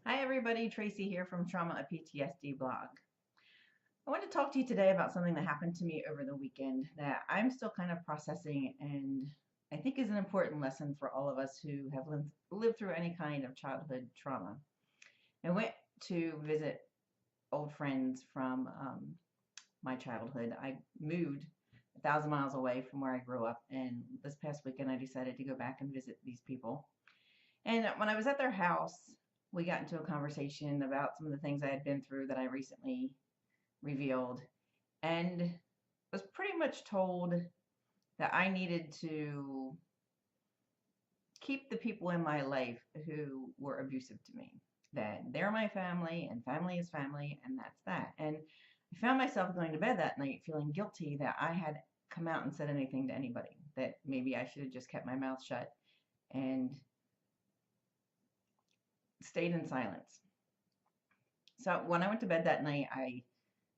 Hi everybody, Tracy here from Trauma, a PTSD blog. I want to talk to you today about something that happened to me over the weekend that I'm still kind of processing and I think is an important lesson for all of us who have lived through any kind of childhood trauma. I went to visit old friends from my childhood. I moved 1,000 miles away from where I grew up, and this past weekend I decided to go back and visit these people. And when I was at their house, we got into a conversation about some of the things I had been through that I recently revealed, and was pretty much told that I needed to keep the people in my life who were abusive to me. That they're my family, and family is family, and that's that. And I found myself going to bed that night feeling guilty that I had come out and said anything to anybody, that maybe I should have just kept my mouth shut and stayed in silence. So when I went to bed that night, I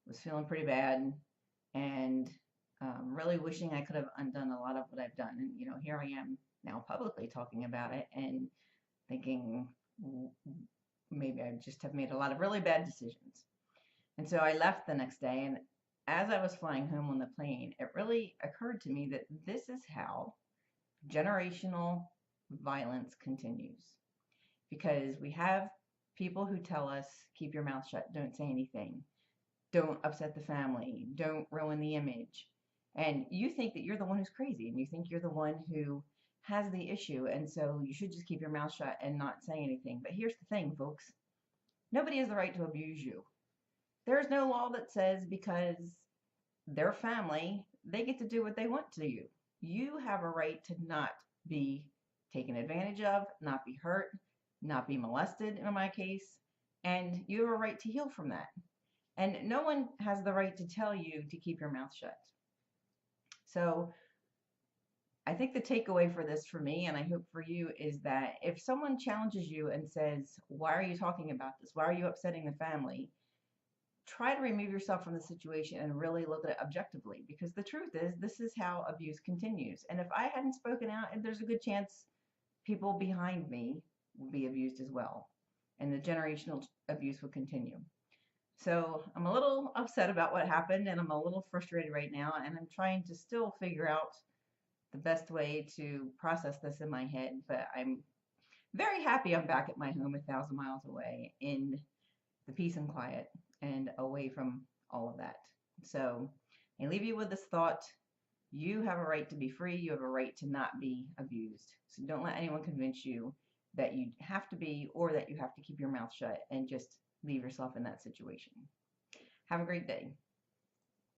was feeling pretty bad and really wishing I could have undone a lot of what I've done. And, here I am now publicly talking about it and thinking maybe I just have made a lot of really bad decisions. And so I left the next day, and as I was flying home on the plane, it really occurred to me that this is how generational violence continues. Because we have people who tell us, keep your mouth shut, don't say anything, don't upset the family, don't ruin the image. And you think that you're the one who's crazy, and you think you're the one who has the issue, and so you should just keep your mouth shut and not say anything. But here's the thing, folks. Nobody has the right to abuse you. There's no law that says because they're family, they get to do what they want to you. You have a right to not be taken advantage of, not be hurt, not be molested in my case, and you have a right to heal from that. And no one has the right to tell you to keep your mouth shut. So I think the takeaway for this for me, and I hope for you, is that if someone challenges you and says, why are you talking about this? Why are you upsetting the family? Try to remove yourself from the situation and really look at it objectively, because the truth is this is how abuse continues. And if I hadn't spoken out, there's a good chance people behind me will be abused as well, and the generational abuse will continue. So I'm a little upset about what happened, and I'm a little frustrated right now, and I'm trying to still figure out the best way to process this in my head. But I'm very happy I'm back at my home 1,000 miles away in the peace and quiet and away from all of that. So I leave you with this thought. You have a right to be free. You have a right to not be abused. So don't let anyone convince you that you have to be, or that you have to keep your mouth shut and just leave yourself in that situation. Have a great day.